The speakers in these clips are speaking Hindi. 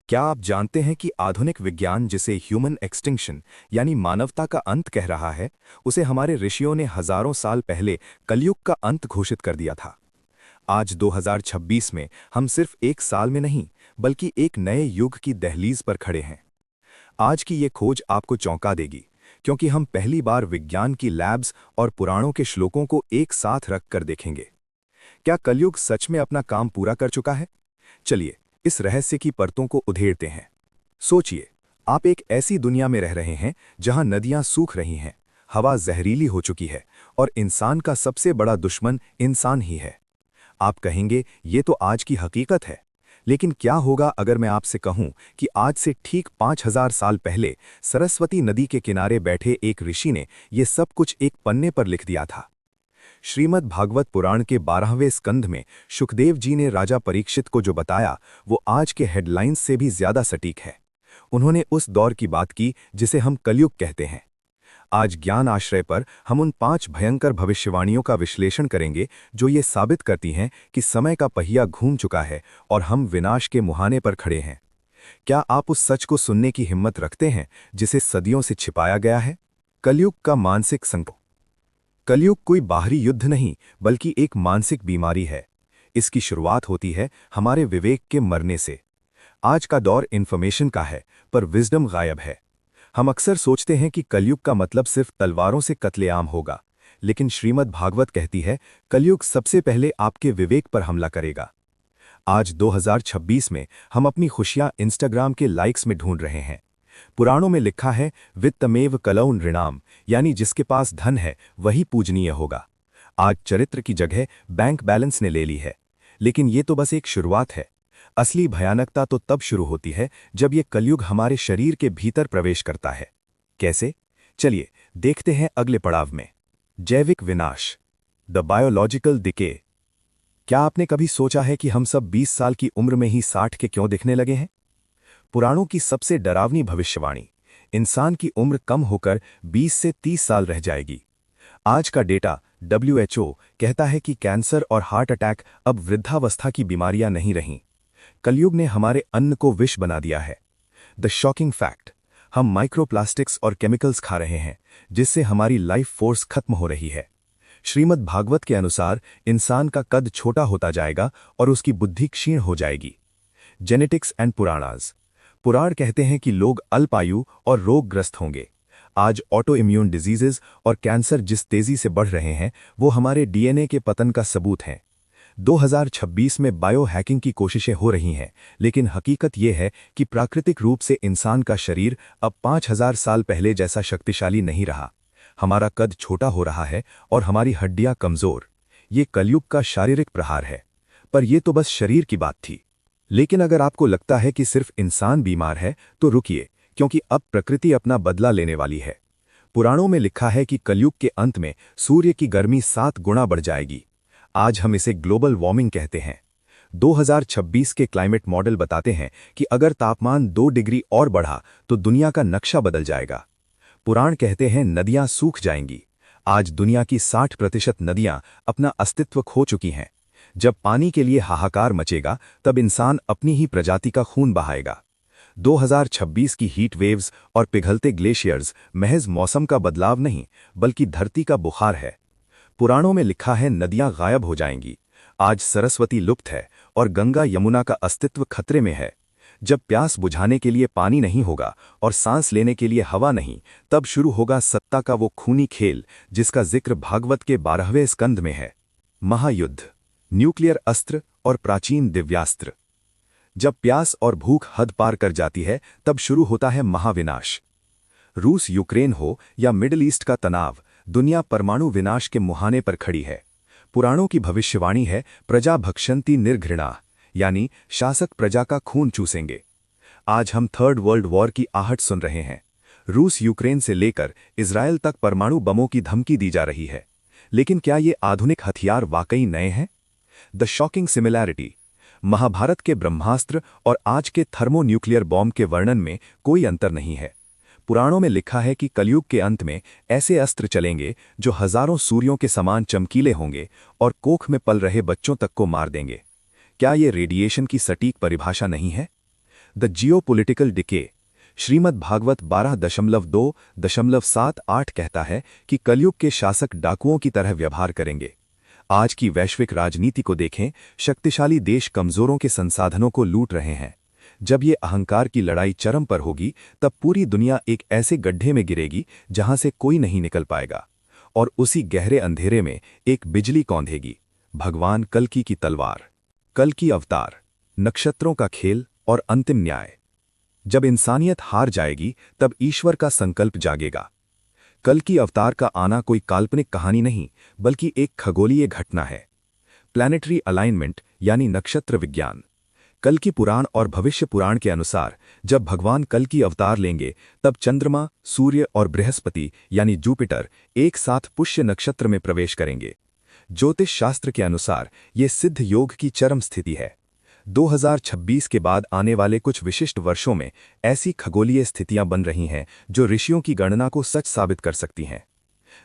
क्या आप जानते हैं कि आधुनिक विज्ञान जिसे ह्यूमन एक्सटिंक्शन यानी मानवता का अंत कह रहा है, उसे हमारे ऋषियों ने हजारों साल पहले कलयुग का अंत घोषित कर दिया था। आज 2026 में हम सिर्फ एक साल में नहीं, बल्कि एक नए युग की दहलीज पर खड़े हैं। आज की ये खोज आपको चौंका देगी, क्योंकि हम पहली बार विज्ञान की लैब्स और पुराणों के श्लोकों को एक साथ रखकर देखेंगे। क्या कलयुग सच में अपना काम पूरा कर चुका है? चलिए इस रहस्य की परतों को उधेड़ते हैं। सोचिए, आप एक ऐसी दुनिया में रह रहे हैं जहां नदियां सूख रही हैं, हवा जहरीली हो चुकी है और इंसान का सबसे बड़ा दुश्मन इंसान ही है। आप कहेंगे ये तो आज की हकीकत है, लेकिन क्या होगा अगर मैं आपसे कहूं कि आज से ठीक 5000 साल पहले सरस्वती नदी के किनारे बैठे एक ऋषि ने यह सब कुछ एक पन्ने पर लिख दिया था। श्रीमद् भागवत पुराण के 12वें स्कंध में सुखदेव जी ने राजा परीक्षित को जो बताया, वो आज के हेडलाइंस से भी ज्यादा सटीक है। उन्होंने उस दौर की बात की जिसे हम कलयुग कहते हैं। आज ज्ञान आश्रय पर हम उन 5 भयंकर भविष्यवाणियों का विश्लेषण करेंगे जो ये साबित करती हैं कि समय का पहिया घूम चुका है और हम विनाश के मुहाने पर खड़े हैं। क्या आप उस सच को सुनने की हिम्मत रखते हैं जिसे सदियों से छिपाया गया है? कलयुग का मानसिक संकट। कलयुग कोई बाहरी युद्ध नहीं, बल्कि एक मानसिक बीमारी है। इसकी शुरुआत होती है हमारे विवेक के मरने से। आज का दौर इन्फॉर्मेशन का है, पर विजडम गायब है। हम अक्सर सोचते हैं कि कलयुग का मतलब सिर्फ तलवारों से कत्लेआम होगा, लेकिन श्रीमद् भागवत कहती है कलयुग सबसे पहले आपके विवेक पर हमला करेगा। आज 2026 में हम अपनी खुशियां इंस्टाग्राम के लाइक्स में ढूंढ रहे हैं। पुराणों में लिखा है वित्तमेव कलौ नृणाम, यानी जिसके पास धन है वही पूजनीय होगा। आज चरित्र की जगह बैंक बैलेंस ने ले ली है, लेकिन ये तो बस एक शुरुआत है। असली भयानकता तो तब शुरू होती है जब ये कलयुग हमारे शरीर के भीतर प्रवेश करता है। कैसे? चलिए देखते हैं अगले पड़ाव में। जैविक विनाश, द बायोलॉजिकल डिके। क्या आपने कभी सोचा है कि हम सब 20 साल की उम्र में ही 60 के क्यों दिखने लगे हैं? पुराणों की सबसे डरावनी भविष्यवाणी, इंसान की उम्र कम होकर 20 से 30 साल रह जाएगी। आज का डेटा WHO कहता है कि कैंसर और हार्ट अटैक अब वृद्धावस्था की बीमारियां नहीं रहीं। कलयुग ने हमारे अन्न को विष बना दिया है। द शॉकिंग फैक्ट, हम माइक्रोप्लास्टिक्स और केमिकल्स खा रहे हैं, जिससे हमारी लाइफ फोर्स खत्म हो रही है। श्रीमद् भागवत के अनुसार इंसान का कद छोटा होता जाएगा और उसकी बुद्धि क्षीण हो जाएगी। जेनेटिक्स एंड पुराणास, पुराण कहते हैं कि लोग अल्पायु और रोगग्रस्त होंगे। आज ऑटो इम्यून डिजीजेज और कैंसर जिस तेजी से बढ़ रहे हैं, वो हमारे DNA के पतन का सबूत हैं। 2026 में बायो हैकिंग की कोशिशें हो रही हैं, लेकिन हकीकत ये है कि प्राकृतिक रूप से इंसान का शरीर अब 5000 साल पहले जैसा शक्तिशाली नहीं रहा। हमारा कद छोटा हो रहा है और हमारी हड्डियां कमजोर। ये कलयुग का शारीरिक प्रहार है। पर यह तो बस शरीर की बात थी। लेकिन अगर आपको लगता है कि सिर्फ इंसान बीमार है, तो रुकिए, क्योंकि अब प्रकृति अपना बदला लेने वाली है। पुराणों में लिखा है कि कलयुग के अंत में सूर्य की गर्मी 7 गुना बढ़ जाएगी। आज हम इसे ग्लोबल वार्मिंग कहते हैं। 2026 के क्लाइमेट मॉडल बताते हैं कि अगर तापमान 2 डिग्री और बढ़ा तो दुनिया का नक्शा बदल जाएगा। पुराण कहते हैं नदियां सूख जाएंगी। आज दुनिया की 60% नदियां अपना अस्तित्व खो चुकी हैं। जब पानी के लिए हाहाकार मचेगा, तब इंसान अपनी ही प्रजाति का खून बहाएगा। 2026 की हीट वेव्स और पिघलते ग्लेशियर्स महज मौसम का बदलाव नहीं, बल्कि धरती का बुखार है। पुराणों में लिखा है नदियां गायब हो जाएंगी। आज सरस्वती लुप्त है और गंगा यमुना का अस्तित्व खतरे में है। जब प्यास बुझाने के लिए पानी नहीं होगा और सांस लेने के लिए हवा नहीं, तब शुरू होगा सत्ता का वो खूनी खेल जिसका जिक्र भागवत के 12वें स्कंद में है। महायुद्ध, न्यूक्लियर अस्त्र और प्राचीन दिव्यास्त्र। जब प्यास और भूख हद पार कर जाती है, तब शुरू होता है महाविनाश। रूस यूक्रेन हो या मिडिल ईस्ट का तनाव, दुनिया परमाणु विनाश के मुहाने पर खड़ी है। पुराणों की भविष्यवाणी है प्रजा भक्षन्ति निर्घृणा, यानी शासक प्रजा का खून चूसेंगे। आज हम थर्ड वर्ल्ड वॉर की आहट सुन रहे हैं। रूस यूक्रेन से लेकर इजरायल तक परमाणु बमों की धमकी दी जा रही है। लेकिन क्या ये आधुनिक हथियार वाकई नए हैं? द शॉकिंग सिमिलैरिटी, महाभारत के ब्रह्मास्त्र और आज के थर्मोन्यूक्लियर बॉम्ब के वर्णन में कोई अंतर नहीं है। पुराणों में लिखा है कि कलयुग के अंत में ऐसे अस्त्र चलेंगे जो हजारों सूर्यों के समान चमकीले होंगे और कोख में पल रहे बच्चों तक को मार देंगे। क्या ये रेडिएशन की सटीक परिभाषा नहीं है? The geopolitical decay. Shrimad Bhagavat 12.2.78 कहता है कि कलयुग के शासक डाकुओं की तरह व्यवहार करेंगे। आज की वैश्विक राजनीति को देखें, शक्तिशाली देश कमजोरों के संसाधनों को लूट रहे हैं। जब ये अहंकार की लड़ाई चरम पर होगी, तब पूरी दुनिया एक ऐसे गड्ढे में गिरेगी जहां से कोई नहीं निकल पाएगा। और उसी गहरे अंधेरे में एक बिजली कौंधेगी, भगवान कल्कि की तलवार। कल्कि अवतार, नक्षत्रों का खेल और अंतिम न्याय। जब इंसानियत हार जाएगी, तब ईश्वर का संकल्प जागेगा। कल्कि अवतार का आना कोई काल्पनिक कहानी नहीं, बल्कि एक खगोलीय घटना है। प्लैनेटरी अलाइनमेंट यानी नक्षत्र विज्ञान। कल्कि पुराण और भविष्य पुराण के अनुसार जब भगवान कल्कि अवतार लेंगे, तब चंद्रमा, सूर्य और बृहस्पति यानी जुपिटर एक साथ पुष्य नक्षत्र में प्रवेश करेंगे। ज्योतिष शास्त्र के अनुसार ये सिद्ध योग की चरम स्थिति है। 2026 के बाद आने वाले कुछ विशिष्ट वर्षों में ऐसी खगोलीय स्थितियां बन रही हैं जो ऋषियों की गणना को सच साबित कर सकती हैं।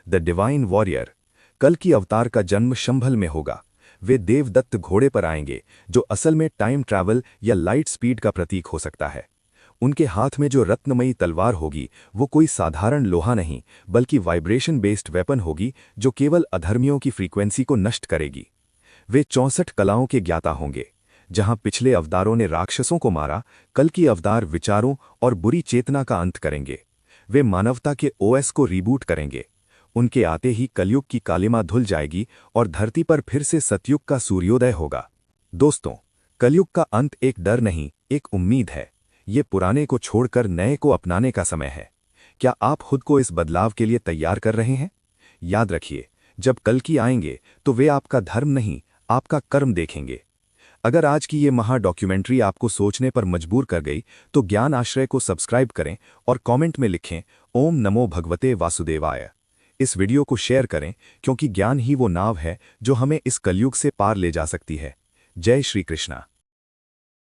The divine warrior. कल्कि अवतार का जन्म शंभल में होगा। वे देवदत्त घोड़े पर आएंगे, जो असल में टाइम ट्रैवल या लाइट स्पीड का प्रतीक हो सकता है। उनके हाथ में जो रत्नमयी तलवार होगी, वो कोई साधारण लोहा नहीं, बल्कि वाइब्रेशन बेस्ड वेपन होगी, जो केवल अधर्मियों की फ्रीक्वेंसी को नष्ट करेगी। वे 64 कलाओं के ज्ञाता होंगे। जहां पिछले अवतारों ने राक्षसों को मारा, कल्कि अवतार विचारों और बुरी चेतना का अंत करेंगे। वे मानवता के ओएस को रीबूट करेंगे। उनके आते ही कलयुग की कालिमा धुल जाएगी और धरती पर फिर से सतयुग का सूर्योदय होगा। दोस्तों, कलयुग का अंत एक डर नहीं, एक उम्मीद है। ये पुराने को छोड़कर नए को अपनाने का समय है। क्या आप खुद को इस बदलाव के लिए तैयार कर रहे हैं? याद रखिए, जब कल्कि आएंगे तो वे आपका धर्म नहीं, आपका कर्म देखेंगे। अगर आज की ये महा डॉक्यूमेंट्री आपको सोचने पर मजबूर कर गई, तो ज्ञान आश्रय को सब्सक्राइब करें और कमेंट में लिखें ओम नमो भगवते वासुदेवाय। इस वीडियो को शेयर करें, क्योंकि ज्ञान ही वो नाव है जो हमें इस कलयुग से पार ले जा सकती है। जय श्री कृष्णा।